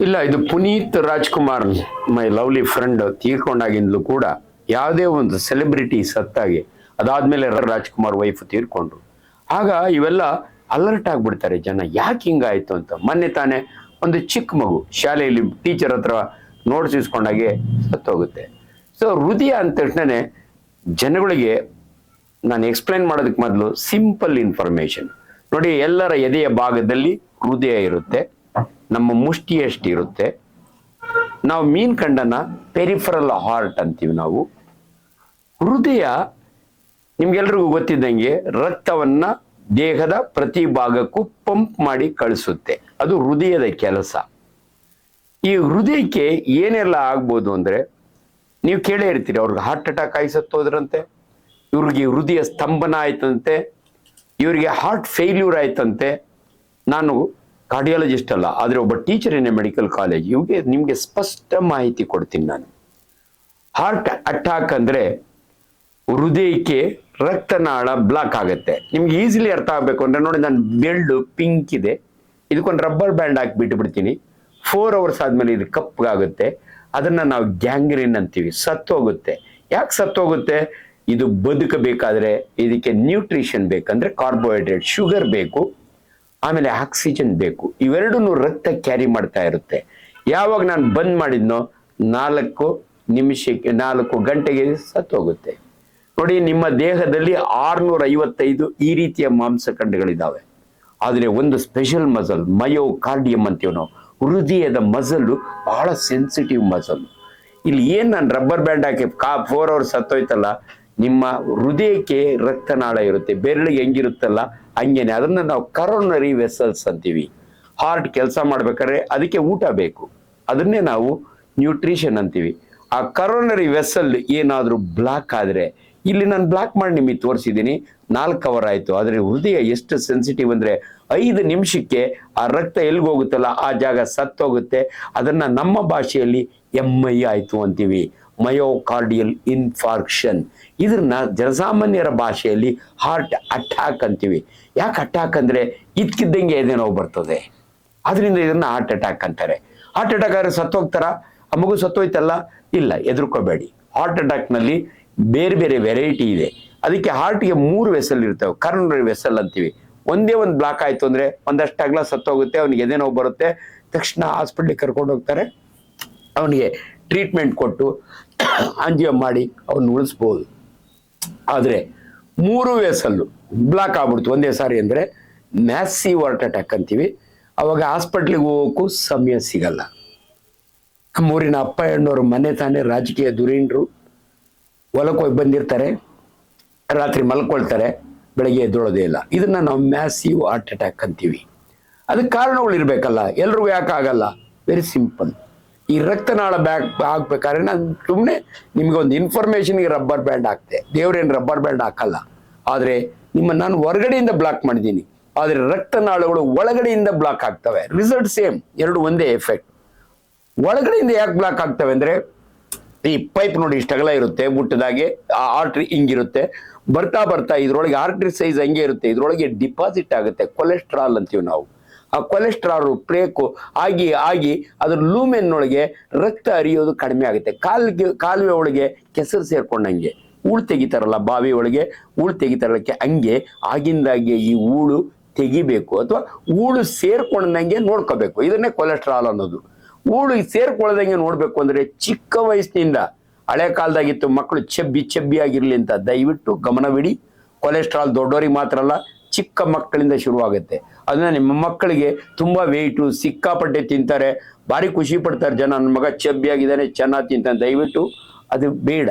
ಇಲ್ಲ, ಇದು Puneeth Rajkumar my lovely friend ತೀರ್ಕೊಂಡಾಗಿಂದಲೂ ಕೂಡ ಯಾವುದೇ ಒಂದು ಸೆಲೆಬ್ರಿಟಿ ಸತ್ತಾಗಿ ಅದಾದ್ಮೇಲೆ ರಾಜ್ಕುಮಾರ್ ವೈಫ್ ತೀರ್ಕೊಂಡ್ರು. ಆಗ ಇವೆಲ್ಲ ಅಲರ್ಟ್ ಆಗ್ಬಿಡ್ತಾರೆ ಜನ, ಯಾಕೆ ಹಿಂಗಾಯ್ತು ಅಂತ. ಮೊನ್ನೆ ತಾನೇ ಒಂದು ಚಿಕ್ಕ ಮಗು ಶಾಲೆಯಲ್ಲಿ ಟೀಚರ್ ಹತ್ರ ನೋಟ್ಸ್ ಇಸ್ಕೊಂಡಾಗೆ ಸತ್ತೋಗುತ್ತೆ. ಸೊ ಹೃದಯ ಅಂದ ತಕ್ಷಣನೇ ಜನಗಳಿಗೆ ನಾನು ಎಕ್ಸ್ಪ್ಲೈನ್ ಮಾಡೋದಕ್ಕೆ ಮೊದಲು ಸಿಂಪಲ್ ಇನ್ಫಾರ್ಮೇಶನ್ ನೋಡಿ. ಎಲ್ಲರ ಎದೆಯ ಭಾಗದಲ್ಲಿ ಹೃದಯ ಇರುತ್ತೆ, ನಮ್ಮ ಮುಷ್ಟಿಯಷ್ಟು ಇರುತ್ತೆ. ನಾವು ಮೀನ್ ಕಂಡನ್ನ ಪೆರಿಫರಲ್ ಹಾರ್ಟ್ ಅಂತೀವಿ ನಾವು. ಹೃದಯ ನಿಮ್ಗೆಲ್ರಿಗೂ ಗೊತ್ತಿದ್ದಂಗೆ ರಕ್ತವನ್ನ ದೇಹದ ಪ್ರತಿ ಭಾಗಕ್ಕೂ ಪಂಪ್ ಮಾಡಿ ಕಳಿಸುತ್ತೆ. ಅದು ಹೃದಯದ ಕೆಲಸ. ಈ ಹೃದಯಕ್ಕೆ ಏನೆಲ್ಲ ಆಗ್ಬೋದು ಅಂದ್ರೆ, ನೀವು ಕೇಳೇ ಇರ್ತೀರಿ, ಅವ್ರಿಗೆ ಹಾರ್ಟ್ ಅಟ್ಯಾಕ್ ಆಗಿ ಸತ್ತೋದ್ರಂತೆ, ಇವ್ರಿಗೆ ಹೃದಯ ಸ್ತಂಭನ ಆಯ್ತಂತೆ, ಇವರಿಗೆ ಹಾರ್ಟ್ ಫೇಲ್ಯೂರ್ ಆಯ್ತಂತೆ. ನಾನು ಕಾರ್ಡಿಯಾಲಜಿಸ್ಟ್ ಅಲ್ಲ, ಆದರೆ ಒಬ್ಬ ಟೀಚರ್ ಇನ್ ಮೆಡಿಕಲ್ ಕಾಲೇಜ್, ಇವ್ಗೆ ನಿಮ್ಗೆ ಸ್ಪಷ್ಟ ಮಾಹಿತಿ ಕೊಡ್ತೀನಿ ನಾನು. ಹಾರ್ಟ್ ಅಟ್ಯಾಕ್ ಅಂದ್ರೆ ಹೃದಯಕ್ಕೆ ರಕ್ತನಾಳ ಬ್ಲಾಕ್ ಆಗುತ್ತೆ. ನಿಮ್ಗೆ ಈಸಿಲಿ ಅರ್ಥ ಆಗ್ಬೇಕು ಅಂದ್ರೆ ನೋಡಿ, ನಾನು ಬೆಲ್ಡ್ ಪಿಂಕ್ ಇದೆ, ಇದಕ್ಕೊಂದು ರಬ್ಬರ್ ಬ್ಯಾಂಡ್ ಹಾಕಿ ಬಿಟ್ಬಿಡ್ತೀನಿ. 4 hours ಆದ್ಮೇಲೆ ಇದು ಕಪ್ಪಗಾಗುತ್ತೆ. ಅದನ್ನ ನಾವು ಗ್ಯಾಂಗ್ರೀನ್ ಅಂತೀವಿ, ಸತ್ತೋಗುತ್ತೆ. ಯಾಕೆ ಸತ್ತೋಗುತ್ತೆ? ಇದು ಬದುಕಬೇಕಾದ್ರೆ ಇದಕ್ಕೆ ನ್ಯೂಟ್ರಿಷನ್ ಬೇಕಂದ್ರೆ ಕಾರ್ಬೋಹೈಡ್ರೇಟ್, ಶುಗರ್ ಬೇಕು, ಆಮೇಲೆ ಆಕ್ಸಿಜನ್ ಬೇಕು. ಇವೆರಡೂ ರಕ್ತ ಕ್ಯಾರಿ ಮಾಡ್ತಾ ಇರುತ್ತೆ. ಯಾವಾಗ ನಾನು ಬಂದ್ ಮಾಡಿದ್ನೋ 4 ಗಂಟೆಗೆ ಸತ್ತೋಗುತ್ತೆ. ನೋಡಿ, ನಿಮ್ಮ ದೇಹದಲ್ಲಿ 655 ಈ ರೀತಿಯ ಮಾಂಸಖಂಡಗಳಿದ್ದಾವೆ. ಆದರೆ ಒಂದು ಸ್ಪೆಷಲ್ ಮಸಲ್ ಮಯೋಕಾರ್ಡಿಯಂ ಅಂತೀವಿ ನಾವು, ಹೃದಯದ ಮಸಲ್ಲು ಬಹಳ ಸೆನ್ಸಿಟಿವ್ ಮಸಲ್. ಇಲ್ಲಿ ಏನ್ ನಾನು ರಬ್ಬರ್ ಬ್ಯಾಂಡ್ ಹಾಕಿ 4 hours ಸತ್ತೋಯ್ತಲ್ಲ, ನಿಮ್ಮ ಹೃದಯಕ್ಕೆ ರಕ್ತನಾಳ ಇರುತ್ತೆ, ಬೆರಳಿಗೆ ಹೆಂಗಿರುತ್ತಲ್ಲ ಹಂಗೇನೆ. ಅದನ್ನ ನಾವು ಕರೋನರಿ ವೆಸಲ್ಸ್ ಅಂತೀವಿ. ಹಾರ್ಟ್ ಕೆಲಸ ಮಾಡ್ಬೇಕಾದ್ರೆ ಅದಕ್ಕೆ ಊಟ ಬೇಕು, ಅದನ್ನೇ ನಾವು ನ್ಯೂಟ್ರಿಷನ್ ಅಂತೀವಿ. ಆ ಕರೋನರಿ ವೆಸಲ್ ಏನಾದ್ರೂ ಬ್ಲಾಕ್ ಆದ್ರೆ, ಇಲ್ಲಿ ನಾನು ಬ್ಲಾಕ್ ಮಾಡಿ ನಿಮಗೆ ತೋರಿಸಿದ್ದೀನಿ, 4 hour ಆಯ್ತು. ಆದ್ರೆ ಹೃದಯ ಎಷ್ಟು ಸೆನ್ಸಿಟಿವ್ ಅಂದ್ರೆ 5 ನಿಮಿಷಕ್ಕೆ ಆ ರಕ್ತ ಎಲ್ಲಿಗೆ ಹೋಗುತ್ತಲ್ಲ ಆ ಜಾಗ ಸತ್ತೋಗುತ್ತೆ. ಅದನ್ನ ನಮ್ಮ ಭಾಷೆಯಲ್ಲಿ MI ಆಯ್ತು ಅಂತೀವಿ, ಮಯೋಕಾರ್ಡಿಯಲ್ ಇನ್ಫಾರ್ಕ್ಷನ್. ಇದನ್ನ ಜನಸಾಮಾನ್ಯರ ಭಾಷೆಯಲ್ಲಿ ಹಾರ್ಟ್ ಅಟ್ಯಾಕ್ ಅಂತೀವಿ. ಯಾಕೆ ಅಟ್ಯಾಕ್ ಅಂದ್ರೆ ಇದ್ಕಿದ್ದಂಗೆ ಎದೆ ನೋವು ಬರ್ತದೆ, ಅದರಿಂದ ಇದನ್ನ ಹಾರ್ಟ್ ಅಟ್ಯಾಕ್ ಅಂತಾರೆ. ಹಾರ್ಟ್ ಅಟ್ಯಾಕ್ ಆದ್ರೆ ಸತ್ತೋಗ್ತಾರ? ಆ ಮಗು ಸತ್ತೋಯ್ತಲ್ಲ? ಇಲ್ಲ, ಎದುರ್ಕೋಬೇಡಿ. ಹಾರ್ಟ್ ಅಟ್ಯಾಕ್ ನಲ್ಲಿ ಬೇರೆ ಬೇರೆ ವೆರೈಟಿ ಇದೆ. ಅದಕ್ಕೆ ಹಾರ್ಟ್ಗೆ 3 ವೆಸಲ್ ಇರ್ತವೆ, ಕರೋನರಿ ವೆಸಲ್ ಅಂತೀವಿ. ಒಂದೇ ಒಂದು ಬ್ಲಾಕ್ ಆಯ್ತು ಅಂದ್ರೆ ಒಂದಷ್ಟು ಅಗಲ ಸತ್ತೋಗುತ್ತೆ, ಅವನಿಗೆ ಎದೆ ನೋವು ಬರುತ್ತೆ, ತಕ್ಷಣ ಹಾಸ್ಪಿಟ್ಲಿಗೆ ಕರ್ಕೊಂಡು ಹೋಗ್ತಾರೆ. ಅವನಿಗೆ ಟ್ರೀಟ್ಮೆಂಟ್ ಕೊಟ್ಟು ಆಂಜಿಯೋ ಮಾಡಿ ಅವನ್ನ ಉಳಿಸ್ಬೋದು. ಆದ್ರೆ 3 ವೆಸಲ್ಲು ಬ್ಲಾಕ್ ಆಗ್ಬಿಡ್ತು ಒಂದೇ ಸಾರಿ ಅಂದ್ರೆ ಮ್ಯಾಸಿವ್ ಹಾರ್ಟ್ ಅಟ್ಯಾಕ್ ಅಂತೀವಿ. ಅವಾಗ ಹಾಸ್ಪಿಟ್ಲಿಗೆ ಹೋಗೋಕ್ಕೂ ಸಮಯ ಸಿಗಲ್ಲ. ನಮ್ಮೂರಿನ ಅಪ್ಪ ಹೆಣ್ಣೋರು ಮನೆ ತಾನೇ ರಾಜಕೀಯ ಧುರೀಣರು, ಹೊಲಕ್ಕೆ ಹೋಗಿ ಬಂದಿರ್ತಾರೆ, ರಾತ್ರಿ ಮಲ್ಕೊಳ್ತಾರೆ, ಬೆಳಗ್ಗೆ ಎದ್ದೊಳೋದೇ ಇಲ್ಲ. ಇದನ್ನ ನಾವು ಮ್ಯಾಸಿವ್ ಹಾರ್ಟ್ ಅಟ್ಯಾಕ್ ಅಂತೀವಿ. ಅದಕ್ಕೆ ಕಾರಣಗಳು ಇರ್ಬೇಕಲ್ಲ, ಎಲ್ರಿಗೂ ಯಾಕೆ ಆಗಲ್ಲ? Very simple. ಈ ರಕ್ತನಾಳ ಹಾಕ್ಬೇಕಾದ್ರೆ ನಾನು ಸುಮ್ಮನೆ ನಿಮ್ಗೆ ಒಂದು ಇನ್ಫಾರ್ಮೇಶನ್ಗೆ ರಬ್ಬರ್ ಬ್ಯಾಂಡ್ ಹಾಕ್ತೆ, ದೇವ್ರೇನು ರಬ್ಬರ್ ಬ್ಯಾಂಡ್ ಹಾಕಲ್ಲ. ಆದ್ರೆ ನಾನು ಹೊರಗಡೆಯಿಂದ ಬ್ಲಾಕ್ ಮಾಡಿದ್ದೀನಿ, ಆದ್ರೆ ರಕ್ತನಾಳಗಳು ಒಳಗಡೆಯಿಂದ ಬ್ಲಾಕ್ ಆಗ್ತವೆ. ರಿಸಲ್ಟ್ ಸೇಮ್, ಎರಡು ಒಂದೇ ಎಫೆಕ್ಟ್. ಒಳಗಡೆಯಿಂದ ಯಾಕೆ ಬ್ಲಾಕ್ ಆಗ್ತವೆ ಅಂದ್ರೆ, ಈ ಪೈಪ್ ನೋಡಿ ಇಷ್ಟಗಲ ಇರುತ್ತೆ, ಮುಟ್ಟದಾಗೆ ಆ ಆರ್ಟ್ರಿ ಹಿಂಗಿರುತ್ತೆ, ಬರ್ತಾ ಬರ್ತಾ ಇದ್ರೊಳಗೆ ಆರ್ಟ್ರಿ ಸೈಜ್ ಹಂಗೆ ಇರುತ್ತೆ, ಇದ್ರೊಳಗೆ ಡಿಪಾಸಿಟ್ ಆಗುತ್ತೆ ಕೊಲೆಸ್ಟ್ರಾಲ್ ಅಂತೀವಿ ನಾವು. ಆ ಕೊಲೆಸ್ಟ್ರಾಲ್ ಪ್ಲೇಕು ಆಗಿ ಆಗಿ ಅದ್ರ ಲೂಮೆನ್ ಒಳಗೆ ರಕ್ತ ಹರಿಯೋದು ಕಡಿಮೆ ಆಗುತ್ತೆ. ಕಾಲುವೆ ಒಳಗೆ ಕೆಸರು ಸೇರ್ಕೊಂಡಂಗೆ ಹೂಳು ತೆಗಿತಾರಲ್ಲ, ಬಾವಿ ಒಳಗೆ ಹೂಳು ತೆಗಿತಾರಲ್ಲಕ್ಕೆ ಹಂಗೆ ಆಗಿಂದಾಗೆ ಈ ಹೂಳು ತೆಗಿಬೇಕು, ಅಥವಾ ಹೂಳು ಸೇರ್ಕೊಂಡಂಗೆ ನೋಡ್ಕೋಬೇಕು. ಇದನ್ನೇ ಕೊಲೆಸ್ಟ್ರಾಲ್ ಅನ್ನೋದು. ಹೂಳು ಸೇರ್ಕೊಳ್ಳದಂಗೆ ನೋಡ್ಬೇಕು ಅಂದ್ರೆ ಚಿಕ್ಕ ವಯಸ್ಸಿನಿಂದ, ಹಳೆ ಕಾಲದಾಗಿತ್ತು ಮಕ್ಕಳು ಚಬ್ಬಿ ಆಗಿರ್ಲಿ ಅಂತ, ದಯವಿಟ್ಟು ಗಮನವಿಡಿ. ಕೊಲೆಸ್ಟ್ರಾಲ್ ದೊಡ್ಡವರಿಗೆ ಮಾತ್ರ ಅಲ್ಲ, ಚಿಕ್ಕ ಮಕ್ಕಳಿಂದ ಶುರುವಾಗುತ್ತೆ. ಅದನ್ನ ನಿಮ್ಮ ಮಕ್ಕಳಿಗೆ ತುಂಬಾ ವೆಯ್ಟು ಸಿಕ್ಕಾಪಟ್ಟೆ ತಿಂತಾರೆ, ಭಾರಿ ಖುಷಿ ಪಡ್ತಾರೆ ಜನ, ನನ್ನ ಮಗ ಚಬ್ಬಿಯಾಗಿದ್ದಾನೆ ಚೆನ್ನಾಗಿ ತಿಂತಾನೆ. ದಯವಿಟ್ಟು ಅದು ಬೇಡ.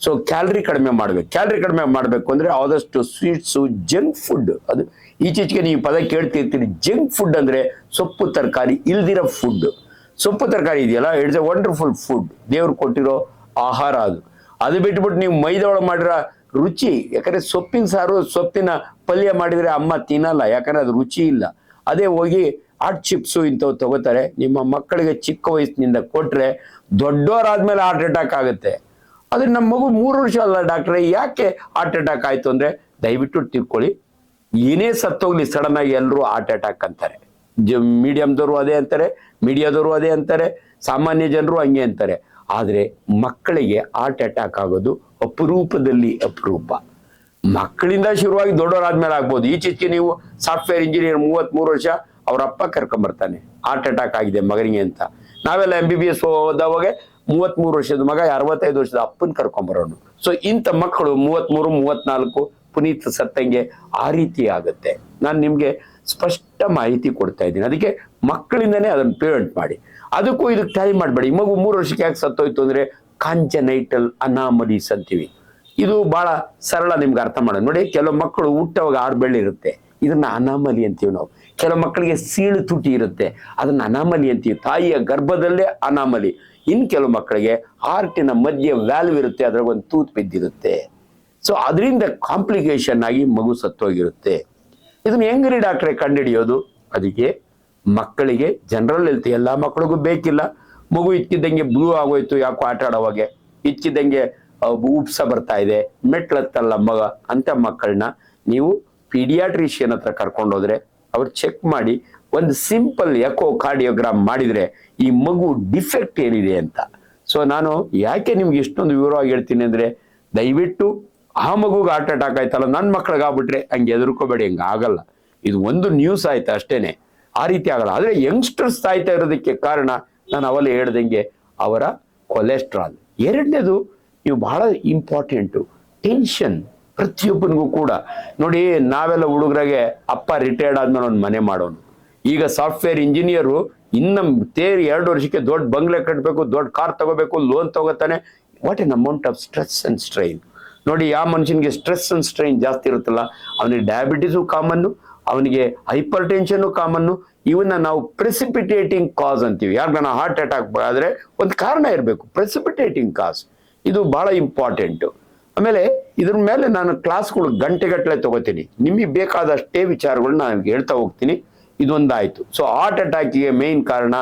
ಸೊ ಕ್ಯಾಲರಿ ಕಡಿಮೆ ಮಾಡ್ಬೇಕು. ಕ್ಯಾಲರಿ ಕಡಿಮೆ ಮಾಡಬೇಕು ಅಂದ್ರೆ ಆದಷ್ಟು ಸ್ವೀಟ್ಸು, ಜಂಕ್ ಫುಡ್, ಅದು ಈಚೀಚೆಗೆ ನೀವು ಪದ ಕೇಳ್ತಿರ್ತೀರಿ. ಜಂಕ್ ಫುಡ್ ಅಂದ್ರೆ ಸೊಪ್ಪು ತರಕಾರಿ ಇಲ್ದಿರೋ ಫುಡ್. ಸೊಪ್ಪು ತರಕಾರಿ ಇದೆಯಲ್ಲ, ಇಟ್ಸ್ ಎ ವಂಡರ್ಫುಲ್ ಫುಡ್, ದೇವ್ರು ಕೊಟ್ಟಿರೋ ಆಹಾರ ಅದು. ಅದು ಬಿಟ್ಬಿಟ್ಟು ನೀವು ಮೈದಾ ಒಳಗೆ ಮಾಡಿರೋ ರುಚಿ, ಯಾಕಂದ್ರೆ ಸೊಪ್ಪಿನ ಸಾರು, ಸೊಪ್ಪಿನ ಪಲ್ಯ ಮಾಡಿದ್ರೆ ಅಮ್ಮ ತಿನ್ನಲ್ಲ, ಯಾಕಂದ್ರೆ ಅದು ರುಚಿ ಇಲ್ಲ. ಅದೇ ಹೋಗಿ ಹಾಟ್ ಚಿಪ್ಸು ಇಂಥವು ತಗೋತಾರೆ. ನಿಮ್ಮ ಮಕ್ಕಳಿಗೆ ಚಿಕ್ಕ ವಯಸ್ಸಿನಿಂದ ಕೊಟ್ರೆ ದೊಡ್ಡವರಾದ್ಮೇಲೆ ಹಾರ್ಟ್ ಅಟ್ಯಾಕ್ ಆಗುತ್ತೆ. ಆದ್ರೆ ನಮ್ಮ ಮಗು 3 ವರ್ಷ ಅಲ್ಲ ಡಾಕ್ಟ್ರೆ, ಯಾಕೆ ಹಾರ್ಟ್ ಅಟ್ಯಾಕ್ ಆಯ್ತು ಅಂದ್ರೆ ದಯವಿಟ್ಟು ತಿಳ್ಕೊಳ್ಳಿ. ಏನೇ ಸತ್ತೋಗ್ಲಿ ಸಡನ್ ಆಗಿ ಎಲ್ಲರೂ ಹಾರ್ಟ್ ಅಟ್ಯಾಕ್ ಅಂತಾರೆ. ಮೀಡಿಯಂದವರು ಅದೇ ಅಂತಾರೆ, ಮೀಡಿಯಾದವರು ಅದೇ ಅಂತಾರೆ, ಸಾಮಾನ್ಯ ಜನರು ಹಂಗೆ ಅಂತಾರೆ. ಆದರೆ ಮಕ್ಕಳಿಗೆ ಹಾರ್ಟ್ ಅಟ್ಯಾಕ್ ಆಗೋದು ಅಪರೂಪದಲ್ಲಿ ಅಪರೂಪ. ಮಕ್ಕಳಿಂದ ಶುರುವಾಗಿ ದೊಡ್ಡವರಾದ್ಮೇಲೆ ಆಗ್ಬೋದು. ಈಚೆಗೆ ನೀವು ಸಾಫ್ಟ್ವೇರ್ ಇಂಜಿನಿಯರ್ 33 ವರ್ಷ ಅವ್ರ ಅಪ್ಪ ಕರ್ಕೊಂಬರ್ತಾನೆ ಹಾರ್ಟ್ ಅಟ್ಯಾಕ್ ಆಗಿದೆ ಮಗನಿಗೆ ಅಂತ. ನಾವೆಲ್ಲ MBBS ಓದೋವಾಗ 33 ವರ್ಷದ ಮಗ 65 ವರ್ಷದ ಅಪ್ಪನ ಕರ್ಕೊಂಬರೋನು. ಸೊ ಇಂಥ ಮಕ್ಕಳು 33, 34 ಪುನೀತ್ ಸತ್ತಂಗೆ ಆ ರೀತಿ ಆಗುತ್ತೆ. ನಾನು ನಿಮ್ಗೆ ಸ್ಪಷ್ಟ ಮಾಹಿತಿ ಕೊಡ್ತಾ ಇದ್ದೀನಿ. ಅದಕ್ಕೆ ಮಕ್ಕಳಿಂದನೇ ಅದನ್ನ ಪ್ರಿವೆಂಟ್ ಮಾಡಿ. ಅದಕ್ಕೂ ಇದಕ್ಕೆ ಟೈಮ್ ಮಾಡಬೇಡಿ. ಮಗು 3 ವರ್ಷಕ್ಕೆ ಯಾಕೆ ಸತ್ತೋಯ್ತು ಅಂದ್ರೆ ಕಾಂಜನೈಟಲ್ ಅನಾಮಲೀಸ್ ಅಂತೀವಿ. ಇದು ಬಹಳ ಸರಳ, ನಿಮ್ಗೆ ಅರ್ಥ ಮಾಡೋದು ನೋಡಿ. ಕೆಲವು ಮಕ್ಕಳು ಹುಟ್ಟವಾಗ 6 ಬೆಳ್ಳಿ ಇರುತ್ತೆ, ಇದನ್ನ ಅನಾಮಲಿ ಅಂತೀವಿ ನಾವು. ಕೆಲವು ಮಕ್ಕಳಿಗೆ ಸೀಳು ತುಟಿ ಇರುತ್ತೆ, ಅದನ್ನ ಅನಾಮಲಿ ಅಂತೀವಿ. ತಾಯಿಯ ಗರ್ಭದಲ್ಲೇ ಅನಾಮಲಿ. ಇನ್ನು ಕೆಲವು ಮಕ್ಕಳಿಗೆ ಹಾರ್ಟಿನ ಮಧ್ಯೆ ವ್ಯಾಲ್ವ್ ಇರುತ್ತೆ, ಅದ್ರಾಗ ಒಂದು ತೂತ್ ಬಿದ್ದಿರುತ್ತೆ. ಸೊ ಅದರಿಂದ ಕಾಂಪ್ಲಿಕೇಶನ್ ಆಗಿ ಮಗು ಸತ್ತೋಗಿರುತ್ತೆ. ಇದನ್ನ ಹೆಂಗ್ರಿ ಡಾಕ್ಟ್ರೆ ಕಂಡುಹಿಡಿಯೋದು? ಅದಕ್ಕೆ ಮಕ್ಕಳಿಗೆ ಜನರಲ್ ಹೆಲ್ತ್ ಎಲ್ಲ ಮಕ್ಕಳಿಗೂ ಬೇಕಿಲ್ಲ. ಮಗು ಇಕ್ಕಿದ್ದಂಗೆ ಬ್ಲೂ ಆಗೋಯ್ತು, ಯಾಕೋ ಆಟ ಆಡೋವಾಗೆ ಇಕ್ಕಿದ್ದಂಗೆ ಉಪ್ಸ ಬರ್ತಾ ಇದೆ, ಮೆಟ್ಲತ್ತಲ್ಲ ಮಗ ಅಂತ ಮಕ್ಕಳನ್ನ ನೀವು ಪೀಡಿಯಾಟ್ರಿಷಿಯನ್ ಹತ್ರ ಕರ್ಕೊಂಡೋದ್ರೆ ಅವ್ರು ಚೆಕ್ ಮಾಡಿ ಒಂದು ಸಿಂಪಲ್ ಎಕೋ ಕಾರ್ಡಿಯೋಗ್ರಾಮ್ ಮಾಡಿದ್ರೆ ಈ ಮಗು ಡಿಫೆಕ್ಟ್ ಏನಿದೆ ಅಂತ. ಸೊ ನಾನು ಯಾಕೆ ನಿಮ್ಗೆ ಇಷ್ಟೊಂದು ವಿವರವಾಗಿ ಹೇಳ್ತೀನಿ ಅಂದ್ರೆ, ದಯವಿಟ್ಟು ಆ ಮಗುಗೆ ಹಾರ್ಟ್ ಅಟ್ಯಾಕ್ ಆಯ್ತಲ್ಲ ನನ್ನ ಮಕ್ಳಿಗೆ ಆಗ್ಬಿಟ್ರೆ ಹಂಗೆ ಎದುರ್ಕೋಬೇಡಿ, ಹಂಗೆ ಆಗಲ್ಲ. ಇದು ಒಂದು ನ್ಯೂಸ್ ಆಯ್ತು ಅಷ್ಟೇನೆ, ಆ ರೀತಿ ಆಗಲ್ಲ. ಆದ್ರೆ ಯಂಗ್ಸ್ಟರ್ಸ್ ಸಾಯ್ತಾ ಇರೋದಕ್ಕೆ ಕಾರಣ ನಾನು ಅವಲೇ ಹೇಳ್ದಂಗೆ ಅವರ ಕೊಲೆಸ್ಟ್ರಾಲ್. ಎರಡನೇದು ನೀವು ಬಹಳ ಇಂಪಾರ್ಟೆಂಟು, ಟೆನ್ಷನ್. ಪ್ರತಿಯೊಬ್ಬನಿಗೂ ಕೂಡ ನೋಡಿ, ನಾವೆಲ್ಲ ಹುಡುಗರಾಗೆ ಅಪ್ಪ ರಿಟೈರ್ಡ್ ಆದ್ಮೇಲೆ ಒಂದು ಮನೆ ಮಾಡೋನು. ಈಗ ಸಾಫ್ಟ್ವೇರ್ ಇಂಜಿನಿಯರು ಇನ್ನು 2 ವರ್ಷಕ್ಕೆ ದೊಡ್ಡ ಬಂಗ್ಲೆ ಕಟ್ಟಬೇಕು, ದೊಡ್ಡ ಕಾರ್ ತಗೋಬೇಕು, ಲೋನ್ ತಗೋತಾನೆ. What N amount of stress and strain. ನೋಡಿ, ಯಾವ ಮನುಷ್ಯನಿಗೆ ಸ್ಟ್ರೆಸ್ ಅಂಡ್ ಸ್ಟ್ರೈನ್ ಜಾಸ್ತಿ ಇರುತ್ತಲ್ಲ ಅವನಿಗೆ ಡಯಾಬಿಟಿಸು ಕಾಮನ್ನು, ಅವನಿಗೆ ಹೈಪರ್ ಟೆನ್ಷನ್ನು ಕಾಮನ್ನು. ಇವನ್ನ ನಾವು ಪ್ರೆಸಿಪಿಟೇಟಿಂಗ್ ಕಾಸ್ ಅಂತೀವಿ. ಯಾಕಂದ್ರೆ ಹಾರ್ಟ್ ಅಟ್ಯಾಕ್ ಆದ್ರೆ ಒಂದು ಕಾರಣ ಇರಬೇಕು, ಪ್ರೆಸಿಪಿಟೇಟಿಂಗ್ ಕಾಸ್. ಇದು ಬಹಳ ಇಂಪಾರ್ಟೆಂಟು. ಆಮೇಲೆ ಇದ್ರ ಮೇಲೆ ನಾನು ಕ್ಲಾಸ್ಗಳು ಗಂಟೆಗಟ್ಟಲೆ ತಗೋತೀನಿ. ನಿಮಗೆ ಬೇಕಾದಷ್ಟೇ ವಿಚಾರಗಳನ್ನ ನಾನು ಹೇಳ್ತಾ ಹೋಗ್ತೀನಿ. ಇದೊಂದಾಯ್ತು. ಸೊ ಹಾರ್ಟ್ ಅಟ್ಯಾಕಿಗೆ ಮೇನ್ ಕಾರಣ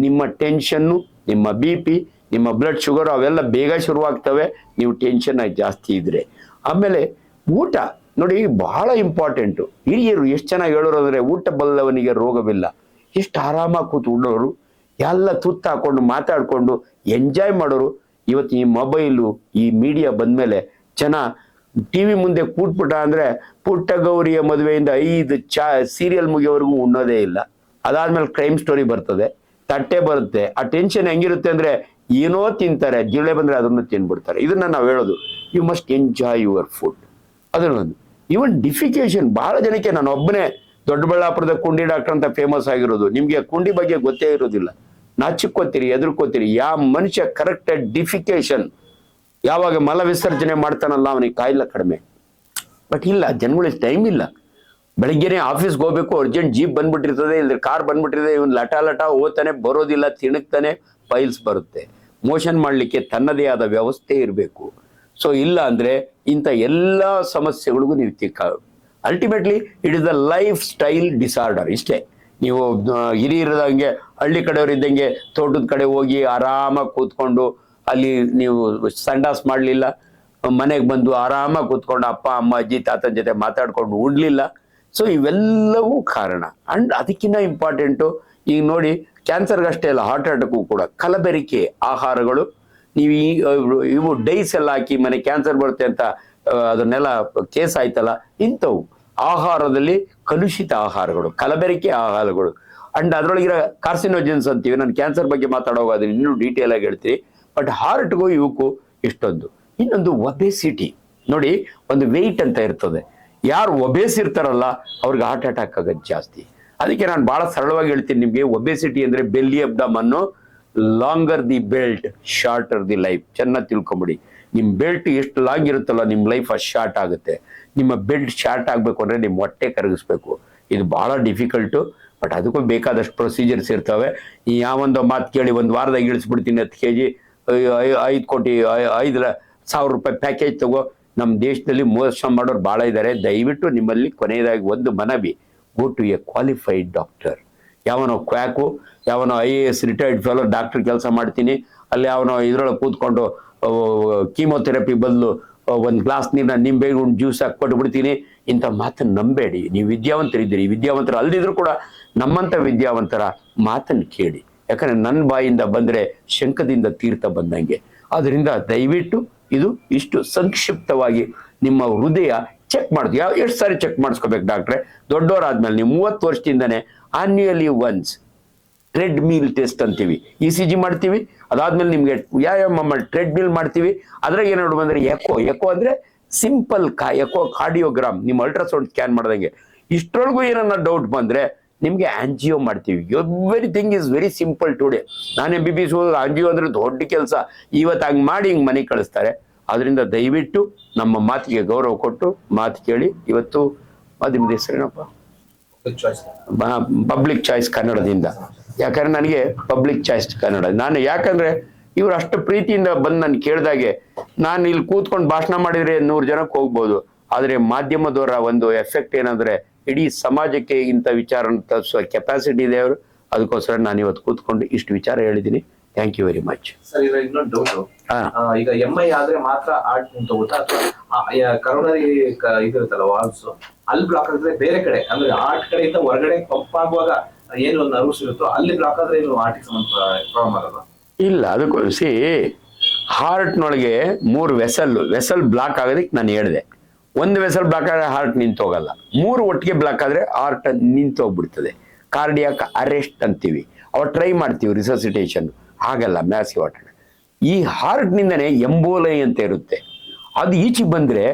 ನಿಮ್ಮ ಟೆನ್ಷನ್ನು, ನಿಮ್ಮ BP, ನಿಮ್ಮ ಬ್ಲಡ್ ಶುಗರ್ ಅವೆಲ್ಲ ಬೇಗ ಶುರುವಾಗ್ತವೆ ನೀವು ಟೆನ್ಷನ್ ಜಾಸ್ತಿ ಇದ್ರೆ. ಆಮೇಲೆ ಊಟ ನೋಡಿ ಬಹಳ ಇಂಪಾರ್ಟೆಂಟು. ಹಿರಿಯರು ಎಷ್ಟು ಚೆನ್ನಾಗಿ ಹೇಳೋರು ಅಂದ್ರೆ, ಊಟ ಬಲ್ಲವನಿಗೆ ರೋಗವಿಲ್ಲ. ಎಷ್ಟು ಆರಾಮಾಗಿ ಕೂತು ಉಣ್ಣೋರು, ಎಲ್ಲ ತುತ್ತು ಹಾಕೊಂಡು ಮಾತಾಡ್ಕೊಂಡು ಎಂಜಾಯ್ ಮಾಡೋರು. ಇವತ್ತು ಈ ಮೊಬೈಲು, ಈ ಮೀಡಿಯಾ ಬಂದ್ಮೇಲೆ ಜನ TV ಮುಂದೆ ಕೂಟ್ಬಿಟ್ಟ ಅಂದ್ರೆ ಪುಟ್ಟ ಗೌರಿಯ ಮದುವೆಯಿಂದ 5 ಸೀರಿಯಲ್ ಮುಗಿಯೋವರೆಗೂ ಉಣ್ಣೋದೇ ಇಲ್ಲ. ಅದಾದ್ಮೇಲೆ ಕ್ರೈಮ್ ಸ್ಟೋರಿ ಬರ್ತದೆ, ತಟ್ಟೆ ಬರುತ್ತೆ. ಆ ಟೆನ್ಷನ್ ಹೆಂಗಿರುತ್ತೆ ಅಂದ್ರೆ ಏನೋ ತಿಂತಾರೆ, ಜಿರಳೆ ಬಂದ್ರೆ ಅದನ್ನು ತಿನ್ಬಿಡ್ತಾರೆ. ಇದನ್ನ ನಾವು ಹೇಳೋದು, you must enjoy your food. ಅದನ್ನೊಂದು. ಇವನ್ ಡಿಫಿಕೇಶನ್ ಬಹಳ ಜನಕ್ಕೆ, ನಾನು ಒಬ್ಬನೇ ದೊಡ್ಡಬಳ್ಳಾಪುರದ ಕುಂಡಿ ಡಾಕ್ಟರ್ ಅಂತ ಫೇಮಸ್ ಆಗಿರೋದು. ನಿಮ್ಗೆ ಕುಂಡಿ ಬಗ್ಗೆ ಗೊತ್ತೇ ಇರೋದಿಲ್ಲ, ನಾಚಿಕೋತೀರಿ, ಎದುರ್ಕೋತೀರಿ. ಯಾವ ಮನುಷ್ಯ ಕರೆಕ್ಟ್ ಡಿಫಿಕೇಶನ್ ಯಾವಾಗ ಮಲ ವಿಸರ್ಜನೆ ಮಾಡ್ತಾನಲ್ಲ ಅವನಿಗೆ ಕಾಯಿಲೆ ಕಡಿಮೆ. ಬಟ್ ಇಲ್ಲ, ಜನಗಳಿಗೆ ಟೈಮ್ ಇಲ್ಲ. ಬೆಳಿಗ್ಗೆನೆ ಆಫೀಸ್ಗೆ ಹೋಗ್ಬೇಕು, ಅರ್ಜೆಂಟ್ ಜೀಪ್ ಬಂದ್ಬಿಟ್ಟಿರ್ತದೆ, ಇಲ್ಲದ್ರೆ ಕಾರ್ ಬಂದ್ಬಿಟ್ಟಿರ್ತದೆ, ಇವನ್ ಲಟ ಹೋಗ್ತಾನೆ, ಬರೋದಿಲ್ಲ, ತಿಣಕ್ತಾನೆ, ಫೈಲ್ಸ್ ಬರುತ್ತೆ. ಮೋಷನ್ ಮಾಡಲಿಕ್ಕೆ ತನ್ನದೇ ಆದ ವ್ಯವಸ್ಥೆ ಇರಬೇಕು. ಸೊ ಇಲ್ಲ ಅಂದ್ರೆ ಇಂಥ ಎಲ್ಲ ಸಮಸ್ಯೆಗಳಿಗೂ ನೀವು ultimately it is the life style disorder. ಇಷ್ಟೇ. ನೀವು ಹಿರಿಯರದಂಗೆ ಹಳ್ಳಿ ಕಡೆಯವರು ಇದ್ದಂಗೆ ತೋಟದ ಕಡೆ ಹೋಗಿ ಆರಾಮಾಗಿ ಕೂತ್ಕೊಂಡು ಅಲ್ಲಿ ನೀವು ಸಂಡಾಸ್ ಮಾಡಲಿಲ್ಲ, ಮನೆಗೆ ಬಂದು ಆರಾಮಾಗಿ ಕೂತ್ಕೊಂಡು ಅಪ್ಪ ಅಮ್ಮ ಅಜ್ಜಿ ತಾತನ ಜೊತೆ ಮಾತಾಡ್ಕೊಂಡು ಉಡ್ಲಿಲ್ಲ. ಸೊ ಇವೆಲ್ಲವೂ ಕಾರಣ. ಅಂಡ್ ಅದಕ್ಕಿಂತ ಇಂಪಾರ್ಟೆಂಟು, ಈಗ ನೋಡಿ ಕ್ಯಾನ್ಸರ್ಗಷ್ಟೇ ಅಲ್ಲ, ಹಾರ್ಟ್ ಅಟ್ಯಾಕ್ಗೂ ಕೂಡ ಕಲಬೆರಕೆ ಆಹಾರಗಳು. ನೀವು ಇವು ಡೈಸ್ ಎಲ್ಲ ಹಾಕಿ ಮನೆ ಕ್ಯಾನ್ಸರ್ ಬರುತ್ತೆ ಅಂತ ಅದನ್ನೆಲ್ಲ ಕೇಸ್ ಆಯ್ತಲ್ಲ, ಇಂಥವು ಆಹಾರದಲ್ಲಿ ಕಲುಷಿತ ಆಹಾರಗಳು, ಕಲಬೆರಕೆ ಆಹಾರಗಳು. ಅಂಡ್ ಅದರೊಳಗಿರೋ ಕಾರ್ಸಿನೋಜನ್ಸ್ ಅಂತೀವಿ. ನಾನು ಕ್ಯಾನ್ಸರ್ ಬಗ್ಗೆ ಮಾತಾಡುವಾಗ ಅದನ್ನ ಇನ್ನೂ ಡೀಟೇಲ್ ಆಗಿ ಹೇಳ್ತೀನಿ. ಬಟ್ ಹಾರ್ಟ್ಗೂ ಇವಕ್ಕೂ ಇಷ್ಟೊಂದು. ಇನ್ನೊಂದು ಒಬೆಸಿಟಿ ನೋಡಿ, ಒಂದು ವೆಯ್ಟ್ ಅಂತ ಇರ್ತದೆ. ಯಾರು ಒಬೇಸ್ ಇರ್ತಾರಲ್ಲ ಅವ್ರಿಗೆ ಹಾರ್ಟ್ ಅಟ್ಯಾಕ್ ಆಗೋದು ಜಾಸ್ತಿ. ಅದಕ್ಕೆ ನಾನು ಬಹಳ ಸರಳವಾಗಿ ಹೇಳ್ತೀನಿ ನಿಮ್ಗೆ, ಒಬೆಸಿಟಿ ಅಂದ್ರೆ ಬೆಲ್ಲಿ ಅಬ್ಡಮನ್ನು, longer the belt shorter the life. ಚೆನ್ನಾಗಿ ತಿಳ್ಕೊಂಬಿಡಿ. ನಿಮ್ ಬೆಲ್ಟ್ ಎಷ್ಟು ಲಾಂಗ್ ಇರುತ್ತಲ್ಲ ನಿಮ್ ಲೈಫ್ ಅಷ್ಟು ಶಾರ್ಟ್ ಆಗುತ್ತೆ. ನಿಮ್ಮ ಬೆಲ್ಟ್ ಶಾರ್ಟ್ ಆಗ್ಬೇಕು ಅಂದ್ರೆ ನಿಮ್ ಹೊಟ್ಟೆ ಕರಗಿಸ್ಬೇಕು. ಇದು ಬಹಳ ಡಿಫಿಕಲ್ಟು. ಬಟ್ ಅದಕ್ಕೂ ಬೇಕಾದಷ್ಟು ಪ್ರೊಸೀಜರ್ಸ್ ಇರ್ತವೆ. ಈ ಯಾವೊಂದು ಮಾತು ಕೇಳಿ ಒಂದು ವಾರದಾಗ ಇಳಿಸ್ಬಿಡ್ತೀನಿ 10 kg, 5 ಕೋಟಿ 5,000 ರೂಪಾಯಿ ಪ್ಯಾಕೇಜ್ ತಗೋ. ನಮ್ಮ ದೇಶದಲ್ಲಿ ಮೋಸ ಮಾಡೋರು ಭಾಳ ಇದ್ದಾರೆ. ದಯವಿಟ್ಟು ನಿಮ್ಮಲ್ಲಿ ಕೊನೆಯದಾಗಿ ಒಂದು ಮನವಿ, go to a qualified doctor. ಯಾವನೋ ಕ್ವ್ಯಾಕು, ಯಾವನೋ IAS ರಿಟೈರ್ಡ್ ಫೆಲೋ ಡಾಕ್ಟರ್ ಕೆಲಸ ಮಾಡ್ತೀನಿ, ಅಲ್ಲಿ ಅವನು ಇದ್ರೊಳಗೆ ಕೂತ್ಕೊಂಡು ಕೀಮೋಥೆರಪಿ ಬದಲು ಒಂದು ಗ್ಲಾಸ್ ನೀರನ್ನ ನಿಂಬೆ ಜ್ಯೂಸ್ ಹಾಕಿ ಕೊಟ್ಟು ಬಿಡ್ತೀನಿ. ಇಂಥ ಮಾತನ್ನು ನಂಬೇಡಿ. ನೀವು ವಿದ್ಯಾವಂತರಿದ್ದೀರಿ, ವಿದ್ಯಾವಂತರು ಅಲ್ದಿದ್ರು ಕೂಡ ನಮ್ಮಂತ ವಿದ್ಯಾವಂತರ ಮಾತನ್ನು ಕೇಳಿ. ಯಾಕಂದ್ರೆ ನನ್ನ ಬಾಯಿಂದ ಬಂದ್ರೆ ಶಂಖದಿಂದ ತೀರ್ಥ ಬಂದಂಗೆ. ಆದ್ರಿಂದ ದಯವಿಟ್ಟು ಇದು ಇಷ್ಟು ಸಂಕ್ಷಿಪ್ತವಾಗಿ ನಿಮ್ಮ ಹೃದಯ ಚೆಕ್ ಮಾಡ್ತೀವಿ. ಎಷ್ಟು ಸಾರಿ ಚೆಕ್ ಮಾಡಿಸ್ಕೋಬೇಕು ಡಾಕ್ಟ್ರೆ? ದೊಡ್ಡವರಾದ್ಮೇಲೆ ನೀವು 30 ವರ್ಷದಿಂದನೇ annually once treadmill test ಅಂತೀವಿ, ECG ಮಾಡ್ತೀವಿ. ಅದಾದ್ಮೇಲೆ ನಿಮ್ಗೆ ವ್ಯಾಯಾಮ ಟ್ರೆಡ್ ಮೀಲ್ ಮಾಡ್ತೀವಿ. ಅದ್ರಾಗ ಏನ್ ನೋಡು ಬಂದ್ರೆ ಎಕೋ ಅಂದ್ರೆ ಸಿಂಪಲ್ ಎಕೋ ಕಾರ್ಡಿಯೋಗ್ರಾಮ್, ನಿಮ್ಮ ಅಲ್ಟ್ರಾಸೌಂಡ್ ಸ್ಕ್ಯಾನ್ ಮಾಡ್ದಂಗೆ. ಇಷ್ಟರೊಳಗೂ ಏನನ್ನ ಡೌಟ್ ಬಂದ್ರೆ ನಿಮ್ಗೆ ಆಂಜಿಯೋ ಮಾಡ್ತೀವಿ. Everything is very simple today. ನಾನು MBBS ಆಂಜಿಯೋ ಅಂದ್ರೆ ದೊಡ್ಡ ಕೆಲಸ, ಇವತ್ತು ಹಂಗ್ ಮಾಡಿ ಹಿಂಗ್ ಮನೆಗೆ ಕಳಿಸ್ತಾರೆ. ಅದರಿಂದ ದಯವಿಟ್ಟು ನಮ್ಮ ಮಾತಿಗೆ ಗೌರವ ಕೊಟ್ಟು ಮಾತು ಕೇಳಿ. ಇವತ್ತು ನಿಮ್ದು ಹೆಸರೇನಪ್ಪ? ಪಬ್ಲಿಕ್ ಚಾಯ್ಸ್ ಕನ್ನಡದಿಂದ. ಯಾಕಂದ್ರೆ ನನಗೆ ಪಬ್ಲಿಕ್ ಚಾಯ್ಸ್ ಕನ್ನಡ, ನಾನು ಯಾಕಂದ್ರೆ ಇವ್ರು ಅಷ್ಟು ಪ್ರೀತಿಯಿಂದ ಬಂದು ನಾನು ಕೇಳಿದಾಗೆ, ನಾನು ಇಲ್ಲಿ ಕೂತ್ಕೊಂಡು ಭಾಷಣ ಮಾಡಿದ್ರೆ 100 ಜನಕ್ಕೆ ಹೋಗ್ಬೋದು. ಆದ್ರೆ ಮಾಧ್ಯಮದವರ ಒಂದು ಎಫೆಕ್ಟ್ ಏನಂದ್ರೆ ಇಡೀ ಸಮಾಜಕ್ಕೆ ಇಂಥ ವಿಚಾರ ತಲುಪಿಸುವ ಕೆಪಾಸಿಟಿ ಇದೆ ಅವರು. ಅದಕ್ಕೋಸ್ಕರ ನಾನು ಇವತ್ತು ಕೂತ್ಕೊಂಡು ಇಷ್ಟು ವಿಚಾರ ಹೇಳಿದ್ದೀನಿ. Thank you very much. Sir, ಈಗ ಇನ್ನೊಂದು ಡೌಟ್. ಈಗ MI ಆದ್ರೆ ಮಾತ್ರ ಆರ್ಟ್ ನಿಂತೋಗುತ್ತಾ, ಅಥವಾ ಕರೋನರಿ ಇದಿರುತ್ತಲ್ಲ ವಾಲ್ಸ್, ಅಲ್ಲಿ ಬ್ಲಾಕ್ ಆಗಿದ್ರೆ ಬೇರೆ ಕಡೆ ಅಂದ್ರೆ ಆರ್ಟ್ ಕಡೆಯಿಂದ ಹೊರಗಡೆ ಪಂಪ್ ಆಗುವಾಗ ಏನು ನರ್ವ್ಸ್ ಇರುತ್ತೋ ಅಲ್ಲಿ ಬ್ಲಾಕ್ ಆದ್ರೆ ಏನು ಆರ್ಟಿಗೆ ಸಂಬಂಧ ಪ್ರಾಬ್ಲಮ್ ಆಗಲ್ಲ? ಇಲ್ಲ, ಅದಕ್ಕೆ ಹಾರ್ಟ್ನೊಳಗೆ 3 ವೆಸಲ್ ಬ್ಲಾಕ್ ಆಗೋದಕ್ಕೆ ನಾನು ಹೇಳಿದೆ. ಒಂದು ವೆಸಲ್ ಬ್ಲಾಕ್ ಆದ್ರೆ ಹಾರ್ಟ್ ನಿಂತೋಗಲ್ಲ. 3 ಒಟ್ಟಿಗೆ ಬ್ಲಾಕ್ ಆದ್ರೆ ಹಾರ್ಟ್ ನಿಂತೋಗ್ಬಿಡ್ತದೆ. ಕಾರ್ಡಿಯಾಕ್ ಅರೆಸ್ಟ್ ಅಂತೀವಿ. ಅವಾಗ ಟ್ರೈ ಮಾಡ್ತೀವಿ ರಿಸಸಿಟೇಷನ್, ಆಗಲ್ಲ ಮ್ಯಾಸಿವ್ ಹಾರ್ಟ್. ಈ ಹಾರ್ಟ್ ನಿಂದನೇ ಎಂಬೋಲೈ ಅಂತ ಇರುತ್ತೆ. ಅದು ಈಚೆ ಬಂದ್ರೆ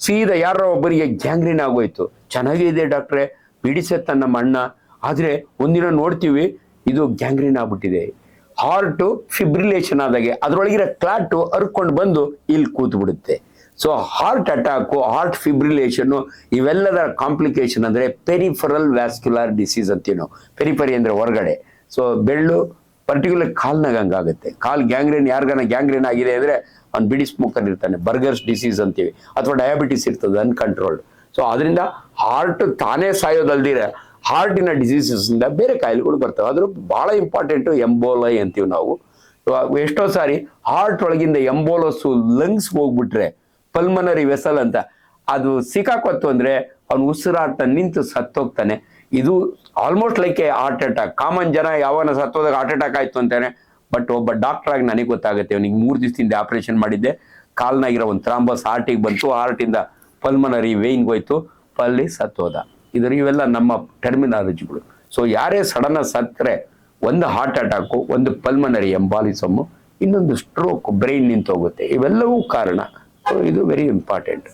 ಸೀದಾ ಯಾರೋ ಒಬ್ಬರಿಗೆ ಗ್ಯಾಂಗ್ರೀನ್ ಆಗೋಯ್ತು. ಚೆನ್ನಾಗಿದೆ ಡಾಕ್ಟ್ರೆ, ಬಿಡಿಸತ್ತ ನಮ್ಮ ಅಣ್ಣ. ಆದ್ರೆ ಒಂದಿನ ನೋಡ್ತೀವಿ ಇದು ಗ್ಯಾಂಗ್ರೀನ್ ಆಗ್ಬಿಟ್ಟಿದೆ. ಹಾರ್ಟ್ ಫಿಬ್ರಿಲೇಷನ್ ಆದಾಗೆ ಅದ್ರೊಳಗಿರೋ ಕ್ಲಾಟು ಹರ್ಕೊಂಡು ಬಂದು ಇಲ್ಲಿ ಕೂತ್ ಬಿಡುತ್ತೆ. So heart attack, heart fibrillation ಇವೆಲ್ಲದರ ಕಾಂಪ್ಲಿಕೇಶನ್ ಅಂದ್ರೆ ಪೆರಿಫರಲ್ ವ್ಯಾಸ್ಕ್ಯುಲರ್ ಡಿಸೀಸ್ ಅಂತೀವಿ ನಾವು. ಪೆರಿಫರಿ ಅಂದ್ರೆ ಹೊರಗಡೆ. ಸೊ ಬೆಳ್ಳು ಪರ್ಟಿಕ್ಯುಲರ್ ಕಾಲ್ನಾಗ ಹಂಗಾಗುತ್ತೆ. ಕಾಲ್ ಗ್ಯಾಂಗ್ರೀನ್, ಯಾರಿಗಾನ ಗ್ಯಾಂಗ್ರೀನ್ ಆಗಿದೆ ಅಂದ್ರೆ ಅವ್ನು ಬಿಡಿ ಸ್ಮೋಕರ್ ಇರ್ತಾನೆ, ಬರ್ಗರ್ಸ್ ಡಿಸೀಸ್ ಅಂತೀವಿ, ಅಥವಾ ಡಯಾಬಿಟಿಸ್ ಇರ್ತದೆ ಅನ್ಕಂಟ್ರೋಲ್ಡ್. ಸೊ ಅದರಿಂದ ಹಾರ್ಟ್ ತಾನೇ ಸಾಯೋದಲ್ದಿರ ಹಾರ್ಟಿನ ಡಿಸೀಸಸ್ ಇಂದ ಬೇರೆ ಕಾಯಿಲೆಗಳು ಬರ್ತವೆ. ಅದ್ರ ಬಹಳ ಇಂಪಾರ್ಟೆಂಟ್ ಎಂಬೋಲೈ ಅಂತೀವಿ ನಾವು. ಎಷ್ಟೋ ಸಾರಿ ಹಾರ್ಟ್ ಒಳಗಿಂದ ಎಂಬೋಲಸ್ ಲಂಗ್ಸ್ ಹೋಗ್ಬಿಟ್ರೆ ಪಲ್ಮನರಿ ವೆಸಲ್ ಅಂತ ಅದು ಸಿಕ್ಕಾಕೊತ್ತು ಅಂದ್ರೆ ಅವ್ನು ಉಸಿರಾಟ ನಿಂತು ಸತ್ತೋಗ್ತಾನೆ. ಇದು almost like A heart attack. Common ಜನ ಯಾವನ ಸತ್ತೋದಾಗ ಹಾರ್ಟ್ ಅಟ್ಯಾಕ್ ಆಯ್ತು ಅಂತಾನೆ. ಬಟ್ ಒಬ್ಬ ಡಾಕ್ಟರ್ ಆಗಿ ನನಗೆ ಗೊತ್ತಾಗುತ್ತೆ, ಅವನಿಗೆ 3 ದಿವಸದಿಂದ ಆಪರೇಷನ್ ಮಾಡಿದ್ದೆ. ಕಾಲ್ನಾಗಿರೋ ಒಂದು ಥ್ರಾಂಬಸ್ ಹಾರ್ಟಿಗೆ ಬಂತು, ಹಾರ್ಟಿಂದ ಪಲ್ಮನರಿ ವೇಯ್ನ್ಗೆ ಹೋಯ್ತು, ಪಲ್ಲಿ ಸತ್ತೋದ. ಇವೆಲ್ಲ ನಮ್ಮ ಟರ್ಮಿನಾಲಜಿಗಳು. ಸೊ ಯಾರೇ ಸಡನ್ ಸತ್ತರೆ ಒಂದು ಹಾರ್ಟ್ ಅಟ್ಯಾಕು, ಒಂದು ಪಲ್ಮನರಿ ಎಂಬಾಲಿಸಮ್, ಇನ್ನೊಂದು ಸ್ಟ್ರೋಕ್, ಬ್ರೈನ್ ನಿಂತೋಗುತ್ತೆ. ಇವೆಲ್ಲವೂ ಕಾರಣ. ಇದು ವೆರಿ ಇಂಪಾರ್ಟೆಂಟ್.